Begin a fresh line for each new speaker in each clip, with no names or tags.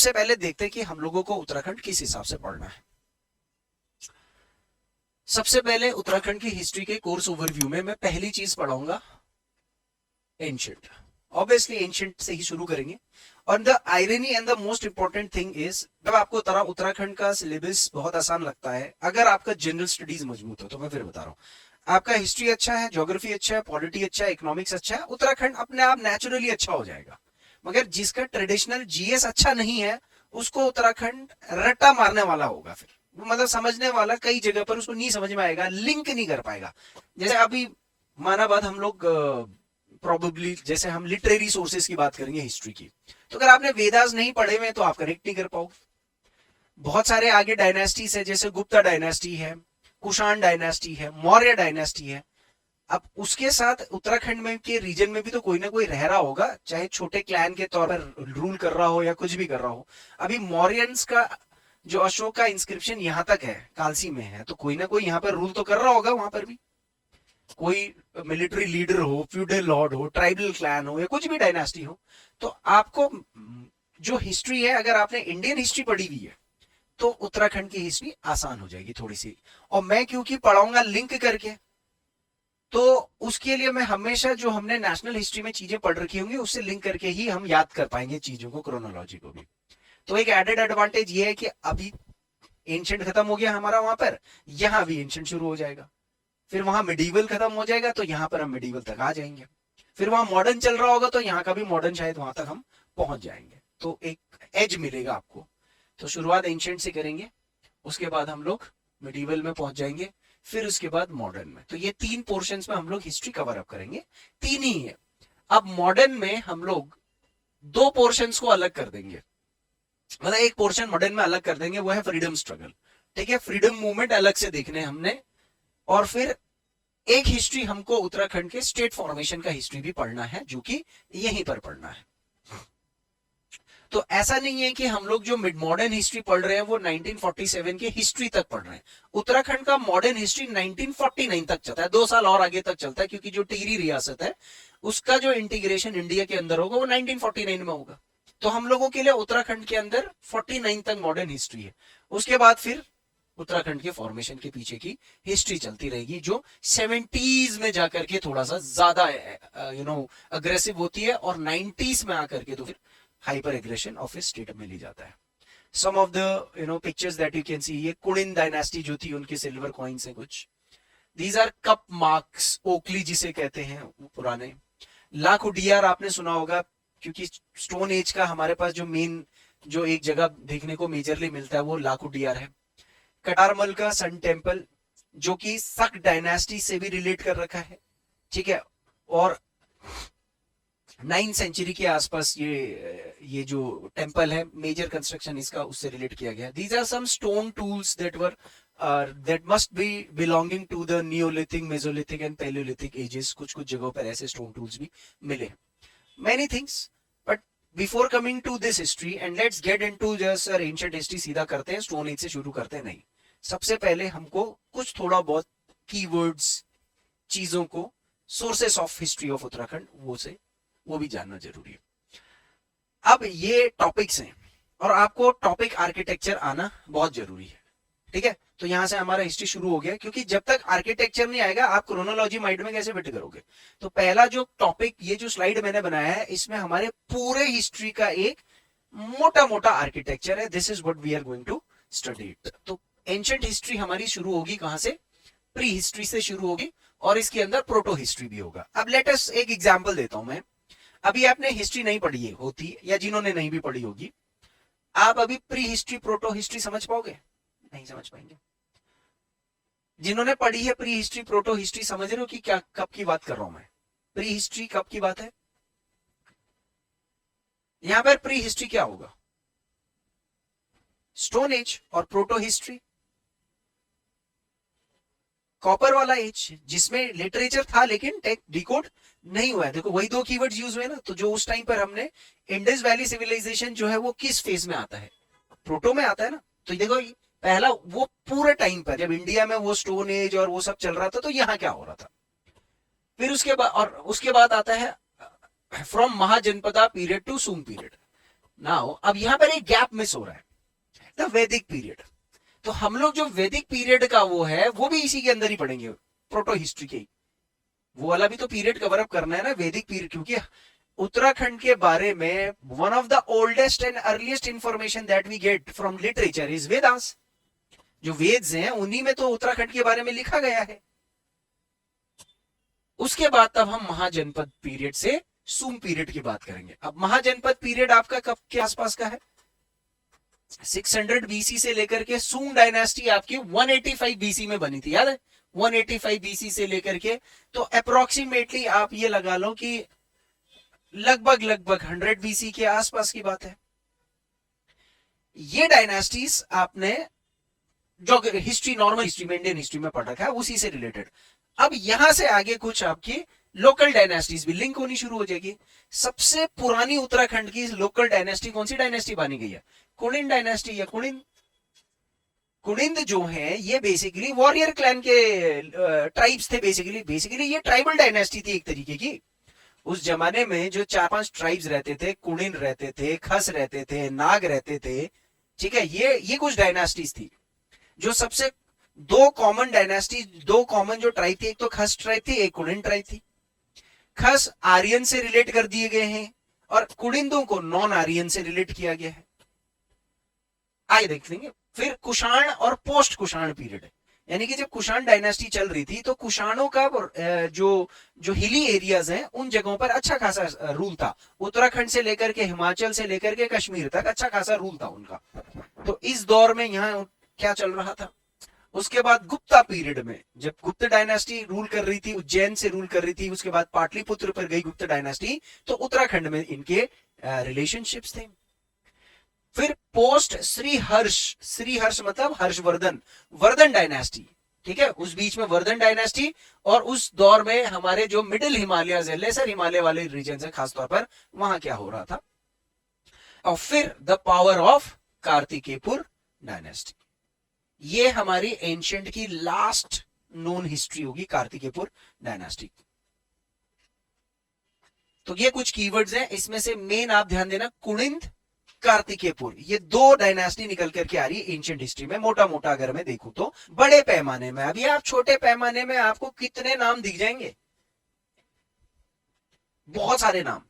सबसे पहले देखते हैं कि हम लोगों को उत्तराखंड किस हिसाब से पढ़ना है। सबसे पहले उत्तराखंड की हिस्ट्री के कोर्स ओवरव्यू में मैं पहली चीज पढ़ाऊंगा एंशियंट। ऑब्वियसली एंशियंट से ही शुरू करेंगे। और the irony and the most important thing is, जब आपको उत्तराखंड का सिलेबस बहुत आसान लगता है अगर आपका जनरल स्टडीज मजबूत हो, तो मैं फिर बता रहा हूँ, आपका हिस्ट्री अच्छा है, ज्योग्राफी अच्छा है, पॉलिटी अच्छा है, इकोनॉमिक्स अच्छा है, उत्तराखंड अपने आप नेचुरली अच्छा हो जाएगा। मगर जिसका ट्रेडिशनल जीएस अच्छा नहीं है उसको उत्तराखंड रट्टा मारने वाला होगा। फिर मतलब समझने वाला कई जगह पर उसको नहीं समझ में आएगा, लिंक नहीं कर पाएगा। जैसे अभी माना बात हम लोग प्रोबेबली जैसे हम लिटरेरी सोर्सेज की बात करेंगे हिस्ट्री की, तो अगर आपने वेदास नहीं पढ़े हुए तो आप कनेक्ट नहीं कर पाओगे। बहुत सारे आगे डायनेस्टीज है, जैसे गुप्ता डायनेस्टी है, कुषाण डायनेस्टी है, मौर्य डायनेस्टी है। अब उसके साथ उत्तराखंड में के रीजन में भी तो कोई ना कोई रह रहा होगा, चाहे छोटे क्लैन के तौर पर रूल कर रहा हो या कुछ भी कर रहा हो। अभी मौर्यंस का जो अशोक का इंस्क्रिप्शन यहाँ तक है, कालसी में है, तो कोई ना कोई यहाँ पर रूल तो कर रहा होगा। वहां पर भी कोई मिलिट्री लीडर हो, फ्यूडल लॉर्ड हो, ट्राइबल क्लैन हो या कुछ भी डायनास्टी हो। तो आपको जो हिस्ट्री है, अगर आपने इंडियन हिस्ट्री पढ़ी हुई है तो उत्तराखंड की हिस्ट्री आसान हो जाएगी थोड़ी सी। और मैं क्योंकि पढ़ाऊंगा लिंक करके, तो उसके लिए मैं हमेशा जो हमने नेशनल हिस्ट्री में चीजें पढ़ रखी होंगी उससे लिंक करके ही हम याद कर पाएंगे चीजों को, क्रोनोलॉजी को भी। तो एक एडेड एडवांटेज ये है कि अभी एंशियंट खत्म हो गया हमारा वहां पर, यहाँ भी एंशियंट शुरू हो जाएगा। फिर वहां मिडीवल खत्म हो जाएगा तो यहाँ पर हम मिडीवल तक आ जाएंगे। फिर वहां मॉडर्न चल रहा होगा तो यहाँ का भी मॉडर्न शायद वहां तक हम पहुंच जाएंगे। तो एक एज मिलेगा आपको। तो शुरुआत एंशियंट से करेंगे, उसके बाद हम लोग मिडीवल में पहुंच जाएंगे, फिर उसके बाद मॉडर्न में। तो ये 3 पोर्शंस में हम लोग हिस्ट्री कवर अप करेंगे, 3 ही है। अब मॉडर्न में हम लोग 2 पोर्शंस को अलग कर देंगे, मतलब एक पोर्शन मॉडर्न में अलग कर देंगे, वो है फ्रीडम स्ट्रगल। ठीक है, फ्रीडम मूवमेंट अलग से देखने हमने। और फिर एक हिस्ट्री हमको उत्तराखंड के स्टेट फॉर्मेशन का हिस्ट्री भी पढ़ना है, जो कि यहीं पर पढ़ना है। तो ऐसा नहीं है कि हम लोग जो मिड मॉडर्न हिस्ट्री पढ़ रहे हैं वो 1947 के हिस्ट्री तक पढ़ रहे हैं। उत्तराखंड का मॉडर्न हिस्ट्री 1949 तक चलता है, 2 साल और आगे तक चलता है, क्योंकि जो टिहरी रियासत है उसका जो इंटीग्रेशन इंडिया के अंदर होगा वो 1949 में होगा। तो हम लोगों के लिए उत्तराखंड के अंदर 49 तक मॉडर्न हिस्ट्री है। उसके बाद फिर उत्तराखंड के फॉर्मेशन के पीछे की हिस्ट्री चलती रहेगी, जो 70s में जाकर के थोड़ा सा ज्यादा अग्रेसिव होती है, और 90s में आकर के तो फिर हाइपर एग्रेशन ऑफ स्टेट में ली जाता है। Some of the pictures that you can see, ये कुड़िन डायनेस्टी जो थी उनके सिल्वर कॉइन्स हैं कुछ। दीज आर कप मार्क्स, ओकली जिसे कहते हैं पुराने। लाखुडियार आपने सुना होगा, क्योंकि स्टोन एज का हमारे पास जो मेन जो एक जगह देखने को मेजरली मिलता है वो लाखुडियार है। कटारमल का सन टेम्पल, जो कि सक डायनेस्टी से भी रिलेट कर रखा है। ठीक है, और 9th सेंचुरी के आसपास ये जो टेम्पल है, मेजर कंस्ट्रक्शन इसका उससे रिलेट किया गया। These are some stone tools that must be belonging to the neolithic, mesolithic and paleolithic ages. कुछ कुछ जगहों पर ऐसे स्टोन टूल्स भी मिले, many things. But before coming to this history and let's get into just ancient history, सीधा करते हैं, स्टोन एज से शुरू करते हैं। नहीं, सबसे पहले हमको कुछ थोड़ा बहुत कीवर्ड्स, चीजों को, sources of history of Uttarakhand वो भी जानना जरूरी है। अब ये टॉपिक्स हैं और आपको टॉपिक आर्किटेक्चर आना बहुत जरूरी है। ठीक है, तो यहां से हमारा हिस्ट्री शुरू हो गया, क्योंकि जब तक आर्किटेक्चर नहीं आएगा आप क्रोनोलॉजी माइंड में कैसे फिट करोगे। तो पहला जो टॉपिक, ये जो स्लाइड मैंने बनाया है, इसमें हमारे पूरे हिस्ट्री का एक मोटा मोटा आर्किटेक्चर है। This is what we are going to study. तो एंशिएंट हिस्ट्री हमारी शुरू होगी कहां से? प्री हिस्ट्री से शुरू होगी, और इसके अंदर प्रोटो हिस्ट्री भी होगा। अब लेट अस एक एग्जांपल देता हूं मैं। अभी आपने हिस्ट्री नहीं पढ़ी है होती, या जिन्होंने नहीं भी पढ़ी होगी, आप अभी प्री हिस्ट्री प्रोटो हिस्ट्री समझ पाओगे? नहीं समझ पाएंगे। जिन्होंने पढ़ी है प्री हिस्ट्री प्रोटो हिस्ट्री, समझ रहे हो कि क्या कब की बात कर रहा हूं मैं? प्री हिस्ट्री कब की बात है? यहां पर प्री हिस्ट्री क्या होगा? Stone age. और प्रोटो हिस्ट्री कॉपर वाला एज, जिसमें लिटरेचर था लेकिन डिकोड नहीं हुआ है। देखो वही 2 कीवर्ड्स यूज हुए ना। तो जो उस टाइम पर हमने इंडस वैली सिविलाइजेशन जो है वो किस फेज में आता है? प्रोटो में आता है ना। तो देखो पहला वो पूरे टाइम पर जब इंडिया में वो स्टोन एज और वो सब चल रहा था, तो यहाँ क्या हो रहा था। फिर उसके बाद आता है from Mahajanapada period to Sunga period. Now अब यहां पर एक गैप मिस हो रहा है, द वैदिक पीरियड। तो हम लोग जो वैदिक पीरियड का वो है वो भी इसी के अंदर ही पढ़ेंगे, प्रोटो हिस्ट्री के, वो वाला भी तो पीरियड कवर अप करना है ना, वैदिक पीरियड, क्योंकि उत्तराखंड के बारे में one of the oldest and earliest information that we get from literature is Vedas. जो वेद्स हैं उन्हीं में तो उत्तराखंड के बारे में लिखा गया है। उसके बाद तब हम महाजनपद पीरियड से सूम पीरियड की बात करेंगे। अब महाजनपद पीरियड आपका कब के आसपास का है, 600 बीसी से लेकर के सूम डायनेस्टी आपकी 185 बीसी में बनी थी, याद है, 185 बीसी से लेकर के, तो अप्रोक्सीमेटली आप ये लगा लो कि लगभग 100 बीसी के आसपास की बात है। ये डायनेस्टीज आपने जो हिस्ट्री, नॉर्मल हिस्ट्री में, इंडियन हिस्ट्री में पढ़ रखा है, उसी से रिलेटेड। अब यहां से आगे कुछ आपकी लोकल डायनेस्टीज भी लिंक होनी शुरू हो जाएगी। सबसे पुरानी उत्तराखंड की लोकल डायनेस्टी कौन सी डायनेस्टी मानी गई है, कुणिन डायनेस्टी या कुणिन। कुणिंद जो है ये बेसिकली वॉरियर क्लैन के ट्राइब्स थे, बेसिकली ये ट्राइबल डायनेस्टी थी एक तरीके की। उस जमाने में जो 4-5 ट्राइब्स रहते थे, कुणिन रहते थे, खस रहते थे, नाग रहते थे, ठीक है, ये कुछ डायनेस्टीज थी। जो सबसे दो कॉमन डायनेस्टी, दो कॉमन जो ट्राइब थी, एक तो खस ट्राइब थी, एक कुणिन ट्राइब थी। खस आर्यन से रिलेट कर दिए गए हैं और कुणिंदों को नॉन आर्यन से रिलेट किया गया है। आगे देख लेंगे। फिर कुषाण और पोस्ट कुषाण पीरियड है, यानी कि जब कुषाण डायनेस्टी चल रही थी तो कुषाणों का जो हिली एरियाज हैं उन जगहों पर अच्छा खासा रूल था। उत्तराखंड से लेकर के हिमाचल से लेकर के कश्मीर तक अच्छा खासा रूल था उनका। तो इस दौर में यहाँ क्या चल रहा था। उसके बाद गुप्ता पीरियड में, जब गुप्त डायनेस्टी रूल कर रही थी, उज्जैन से रूल कर रही थी, उसके बाद पाटलिपुत्र पर गई गुप्त डायनेस्टी, तो उत्तराखंड में इनके रिलेशनशिप्स थे। फिर पोस्ट श्रीहर्ष मतलब हर्षवर्धन, वर्धन डायनेस्टी, ठीक है, उस बीच में वर्धन डायनेस्टी। और उस दौर में हमारे जो मिडिल हिमालय है, लेसर हिमालय वाले रीजन है खासतौर पर, वहां क्या हो रहा था। और फिर the power of Kartikeyapur dynasty, ये हमारी एंशिएंट की लास्ट नोन हिस्ट्री होगी, कार्तिकेयपुर डायनेस्टी। तो ये कुछ कीवर्ड्स हैं, इसमें से मेन आप ध्यान देना, कुणिंद, कार्तिकेयपुर, ये दो डायनेस्टी निकल करके आ रही है एंशिएंट हिस्ट्री में। मोटा मोटा अगर मैं देखूं तो बड़े पैमाने में, अभी आप छोटे पैमाने में आपको कितने नाम दिख जाएंगे, बहुत सारे नाम।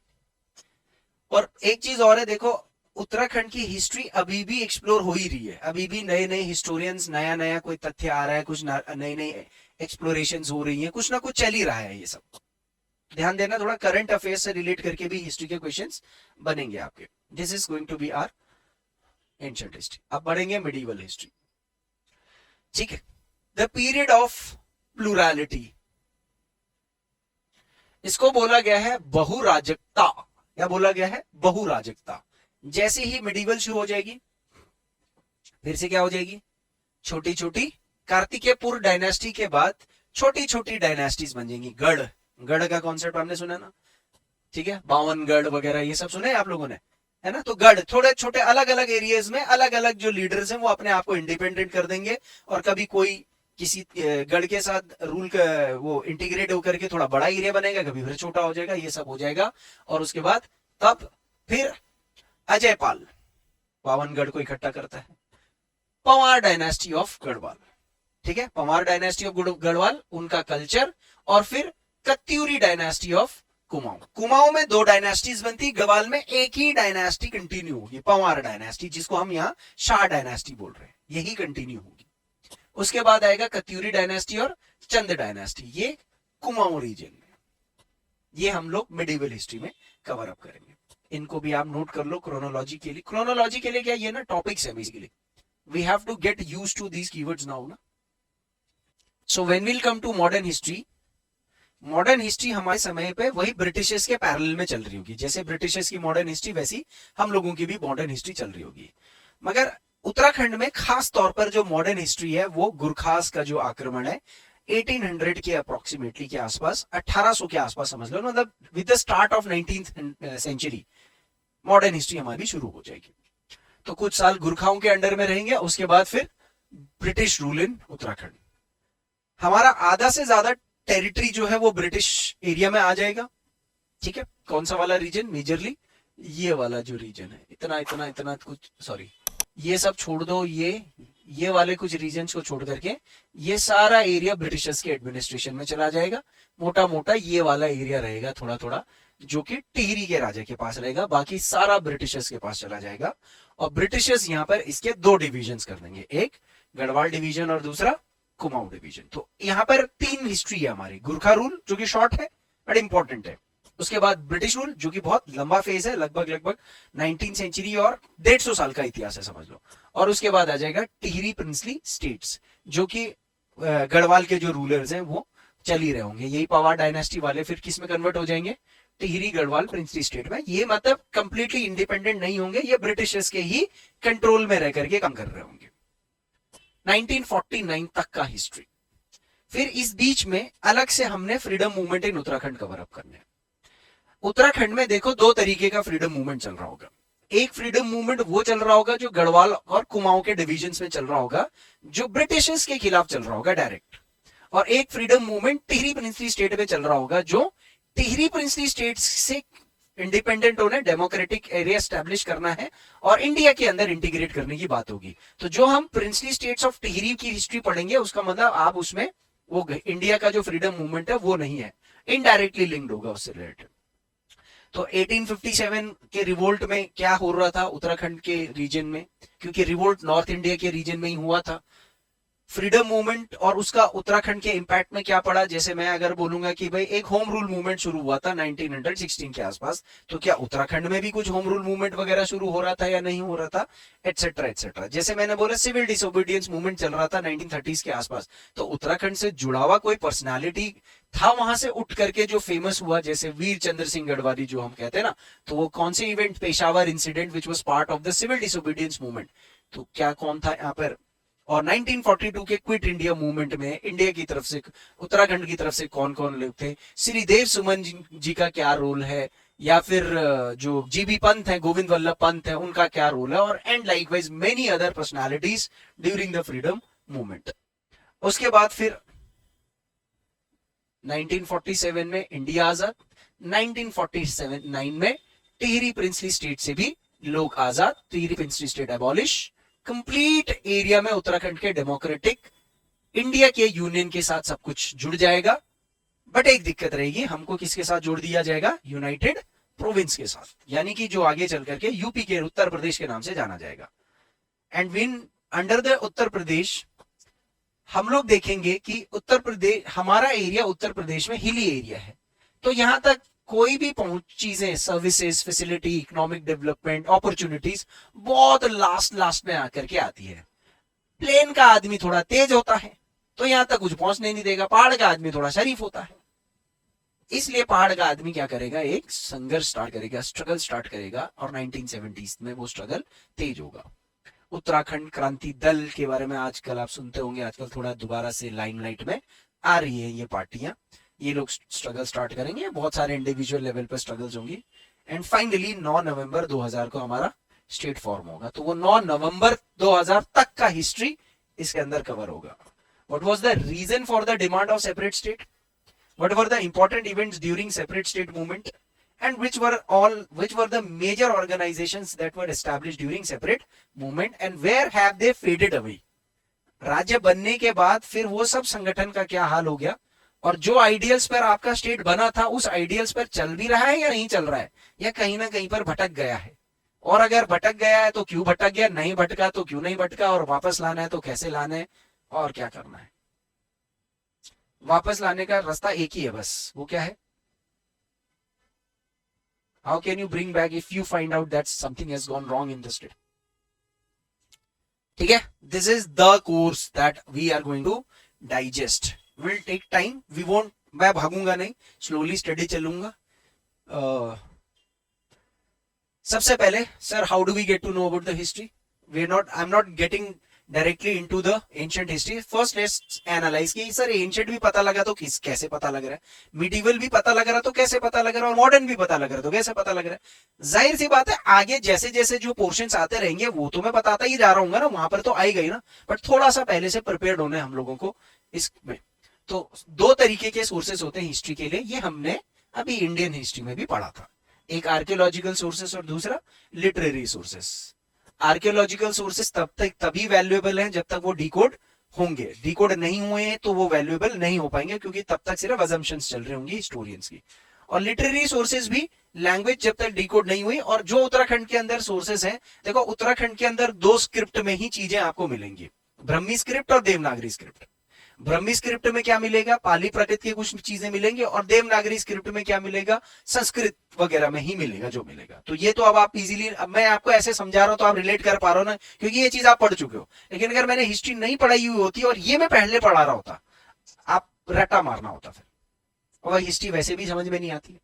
और एक चीज और है, देखो उत्तराखंड की हिस्ट्री अभी भी एक्सप्लोर हो ही रही है, अभी भी नए नए हिस्टोरियंस, नया नया कोई तथ्य आ रहा है, कुछ नई नई एक्सप्लोरेशंस हो रही हैं, कुछ ना कुछ चल ही रहा है। ये सब ध्यान देना, थोड़ा करंट अफेयर्स से रिलेट करके भी हिस्ट्री के क्वेश्चंस बनेंगे आपके। This is going to be our ancient history. अब बढ़ेंगे मिडिवल हिस्ट्री, ठीक है। द पीरियड ऑफ प्लूरलिटी, इसको बोला गया है बहुराजकता। क्या बोला गया है, बहुराजकता। जैसे ही मिडिवल शुरू हो जाएगी, फिर से क्या हो जाएगी, छोटी छोटी, कार्तिकेयपुर डायनेस्टी के बाद छोटी छोटी डायनेस्टीज बन जाएंगी। गढ़ का कॉन्सेप्ट हमने सुना ना, ठीक है, 52 गढ़ वगैरह ये सब सुने आप लोगों ने, है ना। तो गढ़ थोड़े छोटे अलग अलग एरियाज में अलग अलग जो लीडर्स हैं वो अपने आप को इंडिपेंडेंट कर देंगे, और कभी कोई किसी गढ़ के साथ रूल का वो इंटीग्रेट होकर के थोड़ा बड़ा एरिया बनेगा, कभी फिर छोटा हो जाएगा, ये सब हो जाएगा। और उसके बाद तब फिर अजयपाल 52 गढ़ को इकट्ठा करता है, पंवार डायनेस्टी ऑफ गढ़वाल, ठीक है, पंवार डायनेस्टी ऑफ गढ़वाल, उनका कल्चर। और फिर कत्यूरी डायनेस्टी ऑफ कुमाऊं। कुमाऊं में दो डायनेस्टीज बनती, गढ़वाल में एक ही डायनेस्टी कंटिन्यू होगी, पंवार डायनेस्टी, जिसको हम यहाँ शाह डायनेस्टी बोल रहे हैं, यही कंटिन्यू होगी। उसके बाद आएगा कत्यूरी डायनेस्टी और चंद डायनेस्टी, ये कुमाऊं रीजन में। ये हम लोग मिडिवल हिस्ट्री में कवर अप करेंगे। इनको भी आप नोट कर लो क्रोनोलॉजी के लिए। क्रोनोलॉजी के लिए क्या, ये ना टॉपिक्स है basically, we have to get used to these keywords now no. So when will come to modern history, modern history हमारे समय पे वही ब्रिटिशर्स के पैरेलल में चल रही होगी। जैसे ब्रिटिशर्स की मॉडर्न हिस्ट्री, वैसी हम लोगों की भी मॉडर्न हिस्ट्री चल रही होगी। मगर उत्तराखंड में खास तौर पर जो मॉडर्न हिस्ट्री है वो गुरखास का जो आक्रमण है 1800 के अप्रोक्सीमेटली के आसपास, 1800 के आसपास समझ लो, मतलब with the start of 19th century modern history हमारी शुरू हो जाएगी। तो कुछ साल गुरखाओं के अंडर में रहेंगे, उसके बाद फिर ब्रिटिश रूल इन उत्तराखंड। हमारा आधा से ज्यादा टेरिटरी जो है वो ब्रिटिश एरिया में आ जाएगा, ठीक है। कौन सा वाला रीजन, मेजरली ये वाला जो रीजन है, इतना इतना इतना कुछ, सॉरी ये सब छोड़ दो, ये वाले कुछ रीजन्स को छोड़ करके ये सारा एरिया ब्रिटिशर्स के एडमिनिस्ट्रेशन में चला जाएगा। मोटा मोटा ये वाला एरिया रहेगा थोड़ा थोड़ा, जो कि टिहरी के राजा के पास रहेगा, बाकी सारा ब्रिटिशर्स के पास चला जाएगा। और ब्रिटिशर्स यहाँ पर इसके दो डिविजन्स कर देंगे, एक गढ़वाल डिवीजन और दूसरा कुमाऊं डिवीजन। तो यहाँ पर तीन हिस्ट्री है हमारी, गुरखा रूल जो कि शॉर्ट है बट इंपॉर्टेंट है, उसके बाद ब्रिटिश रूल जो कि बहुत लंबा फेज है, लगभग लगभग 19th सेंचुरी और 150 साल का इतिहास है समझ लो, और उसके बाद आ जाएगा टिहरी प्रिंसली स्टेट्स, जो कि गढ़वाल के जो रूलर्स हैं वो चल ही रहे होंगे, यही पवार डायनेस्टी वाले फिर किस में कन्वर्ट हो जाएंगे, टिहरी गढ़वाल प्रिंसली स्टेट में। ये मतलब कंप्लीटली इंडिपेंडेंट नहीं होंगे, ये ब्रिटिशर्स के ही कंट्रोल में रह करके काम कर रहे होंगे। 1949 तक का हिस्ट्री। फिर इस बीच में अलग से हमने freedom movement in Uttarakhand cover up करने हैं। उत्तराखंड में देखो दो तरीके का फ्रीडम मूवमेंट चल रहा होगा। एक फ्रीडम मूवमेंट वो चल रहा होगा जो गढ़वाल और कुमाऊं के डिविजन्स में चल रहा होगा, जो ब्रिटिशर्स के खिलाफ चल रहा होगा डायरेक्ट। और एक freedom movement Tehri princely state में चल रहा होगा, जो टिहरी प्रिंसली स्टेट से इंडिपेंडेंट होने, डेमोक्रेटिक एरिया स्टैब्लिश करना है और इंडिया के अंदर इंटीग्रेट करने की बात होगी। तो जो हम प्रिंसली स्टेट्स ऑफ टिहरी की हिस्ट्री पढ़ेंगे, उसका मतलब आप उसमें वो इंडिया का जो फ्रीडम मूवमेंट है वो नहीं है, इनडायरेक्टली लिंक्ड होगा उससे रिलेटेड। तो 1857 के रिवोल्ट में क्या हो रहा था उत्तराखंड के रीजन में, क्योंकि रिवोल्ट नॉर्थ इंडिया के रीजन में ही हुआ था। फ्रीडम मूवमेंट और उसका उत्तराखंड के इंपैक्ट में क्या पड़ा, जैसे मैं अगर बोलूंगा कि भाई एक होम रूल मूवमेंट शुरू हुआ था 1916 के आसपास, तो क्या उत्तराखंड में भी कुछ होम रूल मूवमेंट वगैरह शुरू हो रहा था या नहीं हो रहा था, एटसेट्रा एटसेट्रा। जैसे मैंने बोला सिविल डिसोबीडियंस मूवमेंट चल रहा था 1930s के आसपास, तो उत्तराखंड से जुड़ा हुआ कोई पर्सनालिटी था वहां से उठ करके जो फेमस हुआ, जैसे वीर चंद्र सिंह गढ़वाली जो हम कहते हैं ना, तो वो कौन से event, Peshawar incident which was part of the civil disobedience movement, तो क्या कौन था यहाँ पर। और 1942 के क्विट इंडिया मूवमेंट में इंडिया की तरफ से, उत्तराखंड की तरफ से कौन कौन लोग थे, श्रीदेव सुमन जी का क्या रोल है, या फिर जो जीबी पंत है, गोविंद वल्लभ पंत है, उनका क्या रोल है, और and likewise many other personalities during the freedom movement. उसके बाद फिर 1947 में इंडिया आजाद, 1949 में टिहरी प्रिंसली स्टेट से भी लोग आजाद, Tehri princely state abolish, complete area में उत्तराखंड के डेमोक्रेटिक इंडिया के यूनियन के साथ सब कुछ जुड़ जाएगा। बट एक दिक्कत रहेगी, हमको किसके साथ जोड़ दिया जाएगा, यूनाइटेड प्रोविंस के साथ, यानी कि जो आगे चल करके यूपी के उत्तर प्रदेश के नाम से जाना जाएगा। And win under the Uttar Pradesh हम लोग देखेंगे कि उत्तर प्रदेश, हमारा एरिया उत्तर प्रदेश में हिली एरिया है, तो यहां तक कोई भी पहुंच चीजें, services, facility, economic development, opportunities बहुत लास्ट में आकर के आती है। प्लेन का आदमी थोड़ा तेज होता है तो यहां तक कुछ पहुंचने नहीं देगा, पहाड़ का आदमी थोड़ा शरीफ होता है, इसलिए पहाड़ का आदमी क्या करेगा, एक संघर्ष स्टार्ट करेगा, स्ट्रगल स्टार्ट करेगा, और 1970s में वो स्ट्रगल तेज होगा। उत्तराखंड क्रांति दल के बारे में आजकल आप सुनते होंगे, आजकल थोड़ा दोबारा से लाइमलाइट में आ रही है ये पार्टियां, ये लोग स्ट्रगल स्टार्ट करेंगे, बहुत सारे इंडिविजुअल लेवल पर स्ट्रगल्स होंगी, एंड फाइनली 9 नवंबर 2000 को हमारा स्टेट फॉर्म होगा। तो वो 9 नवंबर 2000 तक का हिस्ट्री इसके अंदर कवर होगा। What was the reason for the demand of separate state, what were the important events during separate state movement, and which were the major organizations that were established during separate movement and where have they faded away। राज्य बनने के बाद फिर वो सब संगठन का क्या हाल हो गया, और जो आइडियल्स पर आपका स्टेट बना था उस आइडियल्स पर चल भी रहा है या नहीं चल रहा है, या कहीं ना कहीं पर भटक गया है, और अगर भटक गया है तो क्यों भटक गया, नहीं भटका तो क्यों नहीं भटका, और वापस लाना है तो कैसे लाना है, और क्या करना है। वापस लाने का रास्ता एक ही है बस, वो क्या है, how can you bring back if you find out that something has gone wrong in the state। ठीक है, this is the course that we are going to digest, will take time, we won't, मैं भागूंगा नहीं, slowly steady चलूंगा। सबसे पहले sir, how do we get to know about the history, I'm not getting directly into the ancient history. First let's analyse कि sir ancient भी पता लगा तो कैसे पता लग रहा है, मिडिवल भी पता लग रहा तो कैसे पता लग रहा है, और मॉडर्न भी पता लग रहा तो कैसे पता लग रहा है। जाहिर सी बात है आगे जैसे जैसे जो पोर्शंस आते रहेंगे वो तो मैं बताता ही जा रहा हूँ ना, वहां पर तो आई गई ना, बट थोड़ा सा पहले से प्रिपेयर्ड होने हम लोगों को इसमें। तो दो तरीके के सोर्सेस होते हैं हिस्ट्री के लिए, ये हमने अभी इंडियन हिस्ट्री में भी पढ़ा था। एक आर्कियोलॉजिकल सोर्सेस और दूसरा लिटरेरी सोर्सेस। आर्कियोलॉजिकल सोर्सेस तब तक तभी वैल्यूएबल हैं जब तक वो डिकोड होंगे, डिकोड नहीं हुए हैं तो वो वैल्यूएबल नहीं हो पाएंगे, क्योंकि तब तक सिर्फ अजम्पशंस चल रहे होंगे हिस्टोरियंस की। और लिटरेरी सोर्सेज भी लैंग्वेज जब तक डिकोड नहीं हुई। और जो उत्तराखंड के अंदर सोर्सेज हैं, देखो उत्तराखंड के अंदर दो स्क्रिप्ट में ही चीजें आपको मिलेंगी, ब्रह्मी स्क्रिप्ट और देवनागरी स्क्रिप्ट। ब्रह्मी स्क्रिप्ट में क्या मिलेगा, पाली प्राकृत की कुछ चीजें मिलेंगी, और देवनागरी स्क्रिप्ट में क्या मिलेगा, संस्कृत वगैरह में ही मिलेगा जो मिलेगा। तो ये तो अब आप इजीली, अब मैं आपको ऐसे समझा रहा हूं तो आप रिलेट कर पा रहे हो ना, क्योंकि ये चीज आप पढ़ चुके हो। लेकिन अगर मैंने हिस्ट्री नहीं पढ़ाई हुई होती और ये मैं पहले पढ़ा रहा होता, आप रट्टा मारना होता फिर, और हिस्ट्री वैसे भी समझ में नहीं आती है।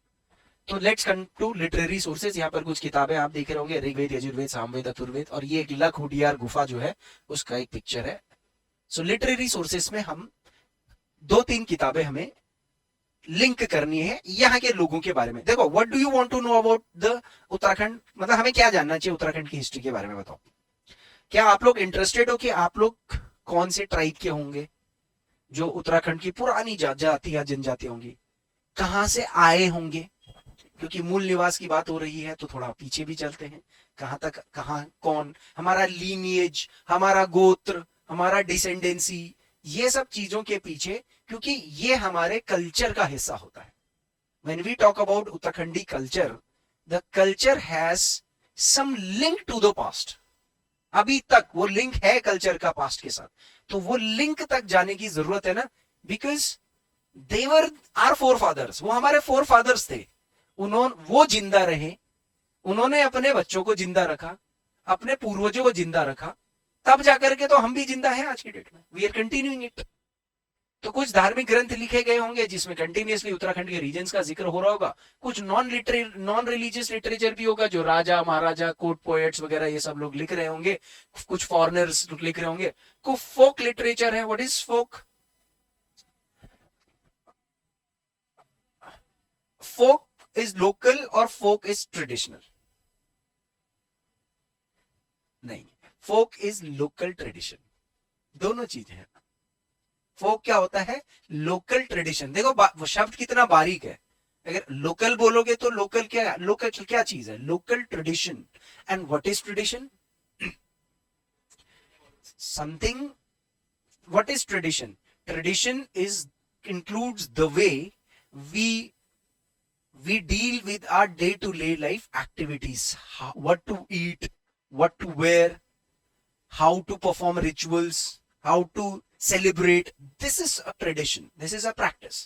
तो let's come to literary sources. यहाँ पर कुछ किताबें आप देख रहे होंगे, ऋग्वेद, यजुर्वेद, सामवेद, अथुर्वेद, और ये एक लखुडियार गुफा जो है उसका एक पिक्चर है। सो लिटरेरी सोर्सेस में हम 2-3 किताबें हमें लिंक करनी है यहाँ के लोगों के बारे में। देखो, what do you want to know about the Uttarakhand, मतलब हमें क्या जानना चाहिए उत्तराखंड की हिस्ट्री के बारे में, बताओ। क्या आप लोग इंटरेस्टेड हो कि आप लोग कौन से ट्राइब के होंगे, जो उत्तराखंड की पुरानी जाति या जनजाति होंगी, कहां से आए होंगे, क्योंकि मूल निवास की बात हो रही है तो थोड़ा पीछे भी चलते हैं, कहां तक, कहां कौन, हमारा लीनिएज, हमारा गोत्र, हमारा डिसेंडेंसी, ये सब चीजों के पीछे, क्योंकि ये हमारे कल्चर का हिस्सा होता है। When we talk about Uttarakhandi culture, the culture has some link to the past. अभी तक वो लिंक है कल्चर का पास्ट के साथ, तो वो लिंक तक जाने की जरूरत है ना, because they were our forefathers, वो हमारे forefathers थे, वो जिंदा रहे, उन्होंने अपने बच्चों को जिंदा रखा, अपने पूर्वजों को जिंदा रखा, तब जाकर के तो हम भी जिंदा हैं आज की डेट में, वी आर कंटिन्यूइंग इट। तो कुछ धार्मिक ग्रंथ लिखे गए होंगे जिसमें कंटिन्यूअसली उत्तराखंड के रीजन्स का जिक्र हो रहा होगा, कुछ नॉन रिलीजियस लिटरेचर भी होगा, जो राजा महाराजा कोर्ट पोएट्स वगैरह ये सब लोग लिख रहे होंगे, कुछ फॉरेनर्स लिख रहे होंगे, कुछ फोक लिटरेचर है। What is folk? Folk is local और फोक इज ट्रेडिशनल? नहीं, फोक इज लोकल ट्रेडिशन, दोनों चीजें हैं। फोक क्या होता है? Local tradition. देखो वो शब्द कितना बारीक है, अगर लोकल बोलोगे तो लोकल क्या चीज है? Local tradition. And what is tradition? Something. What is tradition? Tradition is includes the way we deal with our day-to-day life activities, what to eat, what to wear, how to perform rituals, how to celebrate. This is a tradition, this is a practice.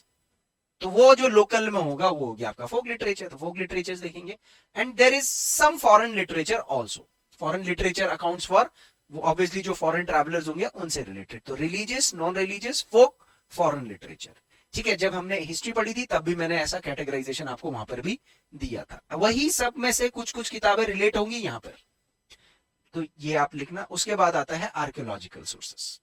तो वो जो local में होगा वो हो गया आपका folk literature. तो फोक लिटरेचर देखेंगे, and there is some foreign literature also. Foreign literature accounts for obviously जो फॉरेन ट्रैवलर्स होंगे उनसे रिलेटेड। तो religious, non religious, folk, foreign literature. ठीक है, जब हमने हिस्ट्री पढ़ी थी तब भी मैंने ऐसा कैटेगराइजेशन आपको वहां पर भी दिया था। वही सब में से कुछ कुछ किताबें रिलेट होंगी यहाँ पर, तो ये आप लिखना। उसके बाद आता है archaeological sources.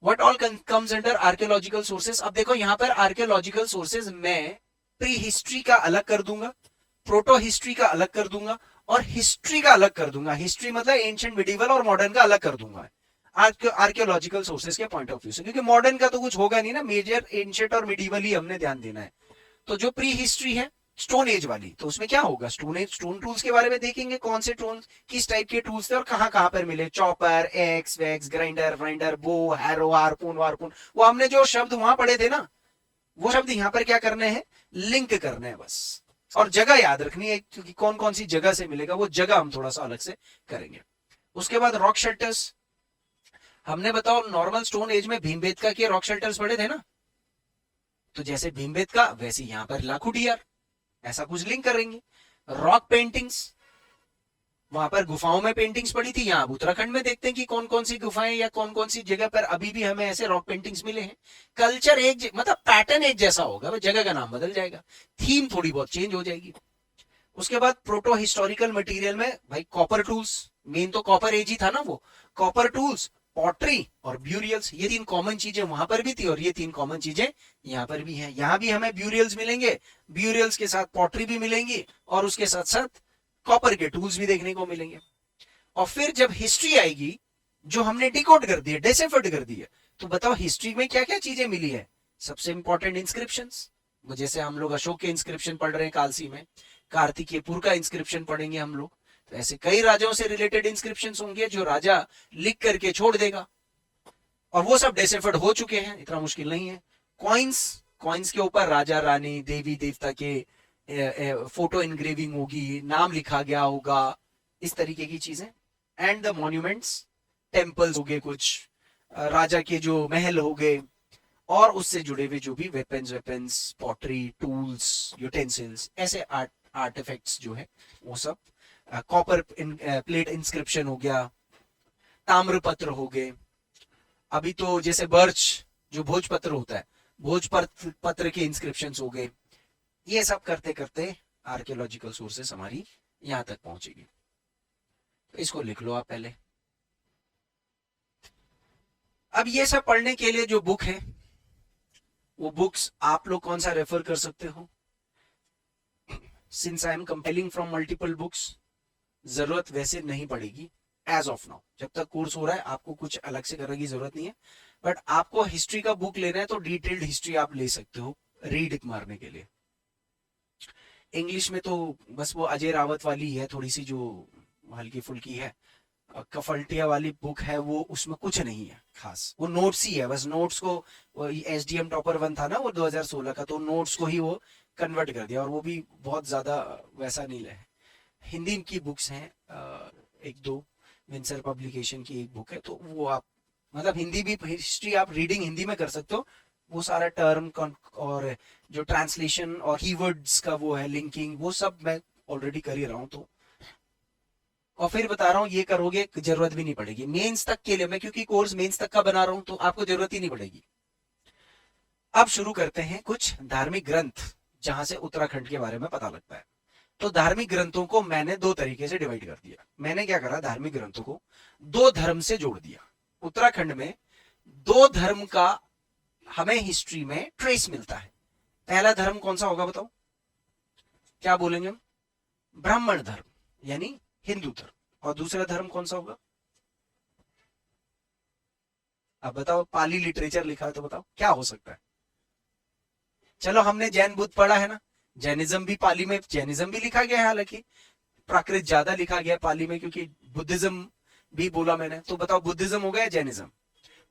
What all comes under archaeological sources? अब देखो यहाँ पर आर्कियोलॉजिकल सोर्सेस मैं प्री हिस्ट्री का अलग कर दूंगा, प्रोटो हिस्ट्री का अलग कर दूंगा, और हिस्ट्री का अलग कर दूंगा। हिस्ट्री मतलब एंशिएंट, मिडिवल और मॉडर्न का अलग कर दूंगा आर्कियोलॉजिकल सोर्सेज के पॉइंट ऑफ व्यू से, क्योंकि मॉडर्न का तो कुछ होगा नहीं ना, मेजर एंशिएंट और मिडिवल ही हमने ध्यान देना है। तो जो प्री हिस्ट्री है स्टोन एज वाली, तो उसमें क्या होगा? स्टोन टूल्स के बारे में देखेंगे, कौन से टूल्स, किस टाइप के टूल्स थे और कहां कहां पर मिले। चॉपर, एक्स वैक्स, ग्राइंडर, बो, हैरो, हार्पून वार्पून, वो हमने जो शब्द वहां पढ़े थे ना, वो शब्द यहाँ पर क्या करने हैं? लिंक करने हैं बस। और जगह याद रखनी है, क्योंकि कौन कौन सी जगह से मिलेगा वो जगह हम थोड़ा सा अलग से करेंगे। उसके बाद रॉक शेल्टर्स। हमने बताओ नॉर्मल स्टोन एज में भीमबेटका के रॉक शेल्टर्स पड़े थे ना, तो जैसे भीमबेटका वैसे यहां पर लाखुडियार, ऐसा कुछ लिंक करेंगे। रॉक पेंटिंग्स, वहां पर गुफाओं में पेंटिंग्स पड़ी थी, यहाँ उत्तराखंड में देखते हैं कि कौन कौन सी गुफाएं या कौन कौन सी जगह पर अभी भी हमें ऐसे रॉक पेंटिंग्स मिले हैं। कल्चर एक मतलब पैटर्न एक जैसा होगा, वो जगह का नाम बदल जाएगा, थीम थोड़ी बहुत चेंज हो जाएगी। उसके बाद प्रोटो हिस्टोरिकल मटेरियल में भाई कॉपर टूल्स, मेन तो कॉपर एज ही था ना, वो कॉपर टूल्स, पॉटरी और ब्यूरियल्स, ये 3 कॉमन चीजें वहां पर भी थी और ये 3 कॉमन चीजें यहाँ पर भी हैं। यहाँ भी हमें ब्यूरियल्स मिलेंगे, ब्यूरियल्स के साथ पॉटरी भी मिलेंगी और उसके साथ साथ कॉपर के टूल्स भी देखने को मिलेंगे। और फिर जब हिस्ट्री आएगी, जो हमने डिकोड कर दी है, डेसिफर्ड कर दी है, तो बताओ हिस्ट्री में क्या क्या चीजें मिली है? सबसे इंपॉर्टेंट इंस्क्रिप्शंस, जैसे हम लोग अशोक के इंस्क्रिप्शन पढ़ रहे हैं कालसी में, कार्तिकेयपुर का इंस्क्रिप्शन पढ़ेंगे हम लोग, तो ऐसे कई राजाओं से रिलेटेड इंस्क्रिप्शन होंगे जो राजा लिख करके छोड़ देगा, और वो सब डेसिफर्ड हो चुके हैं, इतना मुश्किल नहीं है। कॉइन्स, कॉइन्स के ऊपर राजा रानी देवी देवता के फोटो इनग्रेविंग होगी, नाम लिखा गया होगा, इस तरीके की चीजें। एंड द मॉन्यूमेंट्स, टेम्पल्स हो गए कुछ, राजा के जो महल हो गए, और उससे जुड़े हुए जो भी वेपन्स, पॉटरी, टूल्स, यूटेंसिल्स, ऐसे आर्टिफैक्ट्स जो है वो सब। कॉपर प्लेट इंस्क्रिप्शन हो गया, ताम्रपत्र हो गए, अभी तो जैसे बर्च जो भोजपत्र होता है, भोजपत्र के इंस्क्रिप्शंस हो गए। ये सब करते करते आर्कियोलॉजिकल सोर्सेस हमारी यहां तक पहुंचेगी। तो इसको लिख लो आप पहले। अब ये सब पढ़ने के लिए जो बुक है, वो बुक्स आप लोग कौन सा रेफर कर सकते हो? Since I am compelling from multiple books, जरूरत वैसे नहीं पड़ेगी एज ऑफ नाउ, जब तक कोर्स हो रहा है आपको कुछ अलग से करने की जरूरत नहीं है। बट आपको हिस्ट्री का बुक लेना है तो डिटेल्ड हिस्ट्री आप ले सकते हो रीड मारने के लिए। इंग्लिश में तो बस वो अजय रावत वाली है थोड़ी सी जो हल्की फुल्की है, कफल्टिया वाली बुक है वो, उसमें कुछ नहीं है खास, वो नोट्स ही है बस। नोट्स को एसडीएम टॉपर 1 था ना वो 2016 का, तो नोट्स को ही वो कन्वर्ट कर दिया, और वो भी बहुत ज्यादा वैसा नहीं है। हिंदी की बुक्स हैं एक दो, विंसर पब्लिकेशन की एक बुक है, तो वो आप मतलब हिंदी भी हिस्ट्री आप रीडिंग हिंदी में कर सकते हो। वो सारा टर्म और जो ट्रांसलेशन और कीवर्ड्स का वो है लिंकिंग, वो सब मैं ऑलरेडी कर ही रहा हूँ। तो और फिर बता रहा हूँ ये करोगे जरूरत भी नहीं पड़ेगी मेंस तक के लिए, मैं क्योंकि कोर्स मेंस तक का बना रहा हूँ तो आपको जरूरत ही नहीं पड़ेगी। अब शुरू करते हैं कुछ धार्मिक ग्रंथ जहां से उत्तराखंड के बारे में पता लगता है। तो धार्मिक ग्रंथों को मैंने दो तरीके से डिवाइड कर दिया। मैंने क्या करा, धार्मिक ग्रंथों को दो धर्म से जोड़ दिया। उत्तराखंड में दो धर्म का हमें हिस्ट्री में ट्रेस मिलता है। पहला धर्म कौन सा होगा बताओ, क्या बोलेंगे हम? ब्राह्मण धर्म यानी हिंदू धर्म। और दूसरा धर्म कौन सा होगा? अब बताओ, पाली लिटरेचर लिखा है तो बताओ क्या हो सकता है? चलो हमने जैन बुद्ध पढ़ा है ना, जैनिज्म भी पाली में, जैनिज्म भी लिखा गया है, हालांकि प्राकृत ज्यादा लिखा गया पाली में क्योंकि बुद्धिज्म भी बोला मैंने। तो बताओ बुद्धिज्म हो गया जैनिज्म?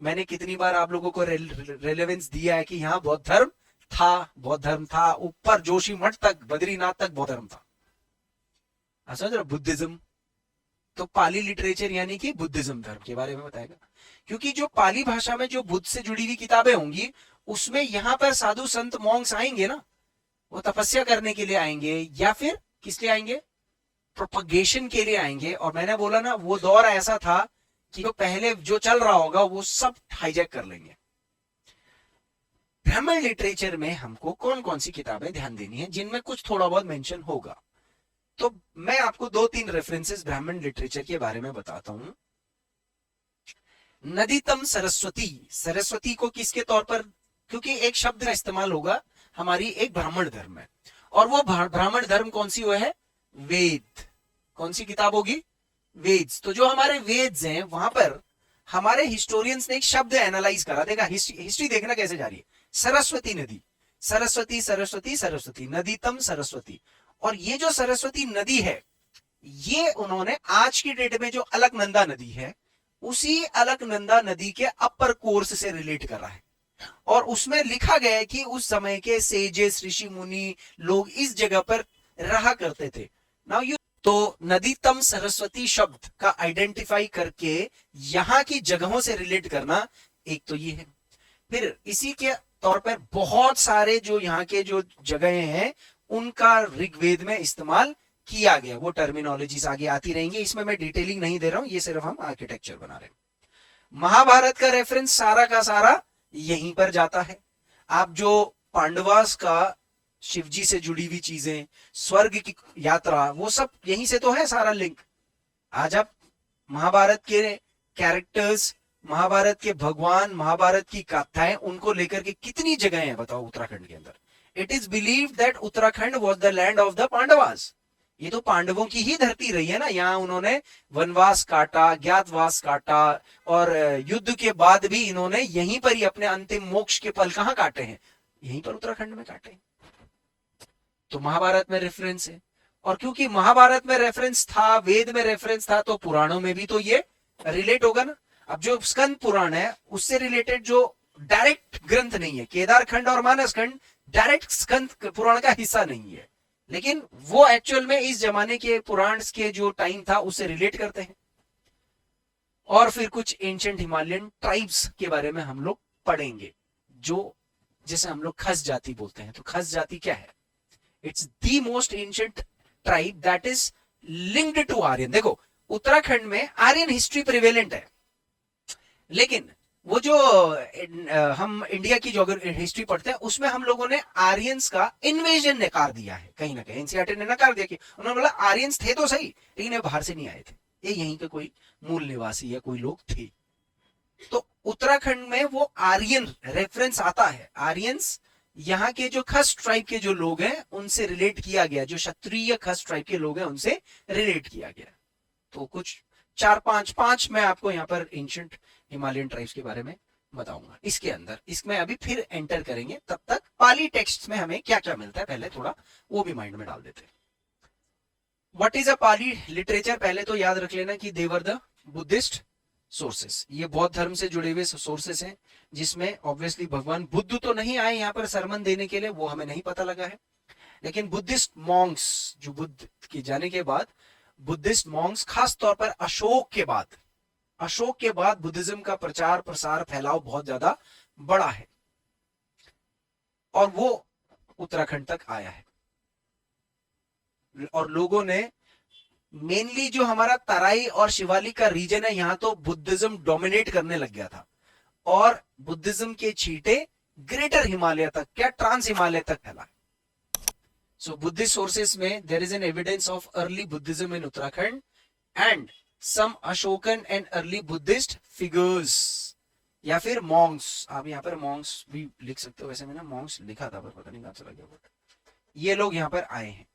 मैंने कितनी बार आप लोगों को रेलेवेंस दिया है कि यहाँ बौद्ध धर्म था, बौद्ध धर्म था, ऊपर जोशी मठ तक, बद्रीनाथ तक बौद्ध धर्म था। समझ रहे? बुद्धिज्म तो पाली लिटरेचर यानी कि बुद्धिज्म धर्म के बारे में बताएगा, क्योंकि जो पाली भाषा में जो बुद्ध से जुड़ी हुई किताबें होंगी उसमें यहाँ पर साधु संत मॉन्क्स आएंगे ना, वो तपस्या करने के लिए आएंगे या फिर किस लिए आएंगे? प्रोपगेशन के लिए आएंगे। और मैंने बोला ना वो दौर ऐसा था कि जो पहले जो चल रहा होगा वो सब हाईजैक कर लेंगे। ब्राह्मण लिटरेचर में हमको कौन कौन सी किताबें ध्यान देनी है जिनमें कुछ थोड़ा बहुत मेंशन होगा? तो मैं आपको 2-3 रेफरेंसेस ब्राह्मण लिटरेचर के बारे में बताता हूं। नदीतम सरस्वती, सरस्वती को किसके तौर पर, क्योंकि एक शब्द का इस्तेमाल होगा हमारी एक ब्राह्मण धर्म में, और वो ब्राह्मण धर्म कौन सी है? वेद। कौन सी किताब होगी? वेद्स। तो जो हमारे वेद्स हैं वहां पर हमारे हिस्टोरियंस ने एक शब्द एनालाइज करा। देखा हिस्ट्री देखना कैसे जा रही है। सरस्वती नदी, सरस्वती सरस्वती सरस्वती, नदीतम सरस्वती। और ये जो सरस्वती नदी है ये उन्होंने आज की डेट में जो अलकनंदा नदी है उसी अलकनंदा नदी के अपर कोर्स से रिलेट कर रहा है, और उसमें लिखा गया है कि उस समय के सेजेस, ऋषि मुनि लोग इस जगह पर रहा करते थे। नाउ यू तो नदीतम सरस्वती शब्द का आइडेंटिफाई करके यहां की जगहों से रिलेट करना, एक तो ये है। फिर इसी के तौर पर बहुत सारे जो यहाँ के जो जगहें हैं उनका ऋग्वेद में इस्तेमाल किया गया। वो टर्मिनोलॉजीज आगे आती रहेंगी, इसमें मैं डिटेलिंग नहीं दे रहा हूं, ये सिर्फ हम आर्किटेक्चर बना रहे हैं। महाभारत का रेफरेंस सारा का सारा यहीं पर जाता है। आप जो पांडवास का शिव जी से जुड़ी हुई चीजें, स्वर्ग की यात्रा, वो सब यहीं से तो है सारा लिंक। आज आप महाभारत के कैरेक्टर्स, महाभारत के भगवान, महाभारत की कथाएं, उनको लेकर के कितनी जगह है बताओ उत्तराखंड के अंदर। It is believe that Uttarakhand was the land of the Pandavas. ये तो पांडवों की ही धरती रही है ना, यहाँ उन्होंने वनवास काटा, ज्ञातवास काटा, और युद्ध के बाद भी इन्होंने यहीं पर ही अपने अंतिम मोक्ष के पल कहाँ काटे हैं? यहीं पर उत्तराखंड में काटे। तो महाभारत में रेफरेंस है। और क्योंकि महाभारत में रेफरेंस था, वेद में रेफरेंस था, तो पुराणों में भी तो ये रिलेट होगा ना। अब जो स्कंद पुराण है उससे रिलेटेड जो डायरेक्ट ग्रंथ नहीं है, केदार खंड और मानस खंड डायरेक्ट स्कंद पुराण का हिस्सा नहीं है, लेकिन वो एक्चुअल में इस जमाने के पुराण के जो टाइम था उससे रिलेट करते हैं। और फिर कुछ एंशिएंट हिमालयन ट्राइब्स के बारे में हम लोग पढ़ेंगे, जो जैसे हम लोग खस जाति बोलते हैं। तो खस जाति क्या है? It's the most ancient tribe that is linked to Aryan. देखो उत्तराखंड में आर्यन हिस्ट्री प्रिवेलेंट है, लेकिन वो जो हम इंडिया की जो हिस्ट्री पढ़ते हैं उसमें हम लोगों ने आर्यंस का इन्वेजन नकार दिया है, कहीं ना कहीं एनसीईआरटी ने नकार दिया कि उन्होंने बोला आर्यंस थे तो सही, लेकिन ये बाहर से नहीं आए थे, ये यहीं के कोई मूल निवासी या कोई लोग थे। तो उत्तराखंड में वो आर्यन रेफरेंस आता है। आर्यंस यहाँ के जो खस ट्राइब के जो लोग हैं उनसे रिलेट किया गया, जो क्षत्रिय खस ट्राइब के लोग हैं उनसे रिलेट किया गया। तो कुछ 4-5 मैं आपको यहाँ पर एंशिएंट हिमालयन ट्राइब्स के बारे में बताऊंगा इसके अंदर। इसमें अभी फिर एंटर करेंगे, तब तक पाली टेक्स्ट में हमें क्या क्या मिलता है पहले थोड़ा वो भी माइंड में डाल देते हैं। What is a Pali literature? पहले तो याद रख लेना कि देवर द बुद्धिस्ट सोर्सेस। ये बौद्ध धर्म से जुड़े हुए सोर्सेस हैं, जिसमें ऑब्वियसली भगवान बुद्ध तो नहीं आए यहाँ पर सरमन देने के लिए, वो हमें नहीं पता लगा है, लेकिन बुद्धिस्ट मॉन्क्स जो बुद्ध के जाने के बाद, बुद्धिस्ट मॉन्क्स खास तौर पर अशोक के बाद बुद्धिज्म का प्रचार प्रसार फैलाव बहुत ज्यादा बड़ा है और वो उत्तराखंड तक आया है। और लोगों ने मेनली जो हमारा तराई और शिवालिक का रीजन है यहाँ तो बुद्धिज्म डोमिनेट करने लग गया था, और बुद्धिज्म के छींटे ग्रेटर हिमालय तक, क्या ट्रांस हिमालय तक फैला। सो बुद्धिस्ट सोर्सेस में there is an evidence of early Buddhism in Uttarakhand and some Ashokan and early Buddhist figures, या फिर मॉन्क्स। आप यहाँ पर मॉन्क्स भी लिख सकते हो, वैसे मैंने मॉन्क्स लिखा था पर पता नहीं कहां चला गया, बट ये लोग यहाँ पर आए हैं।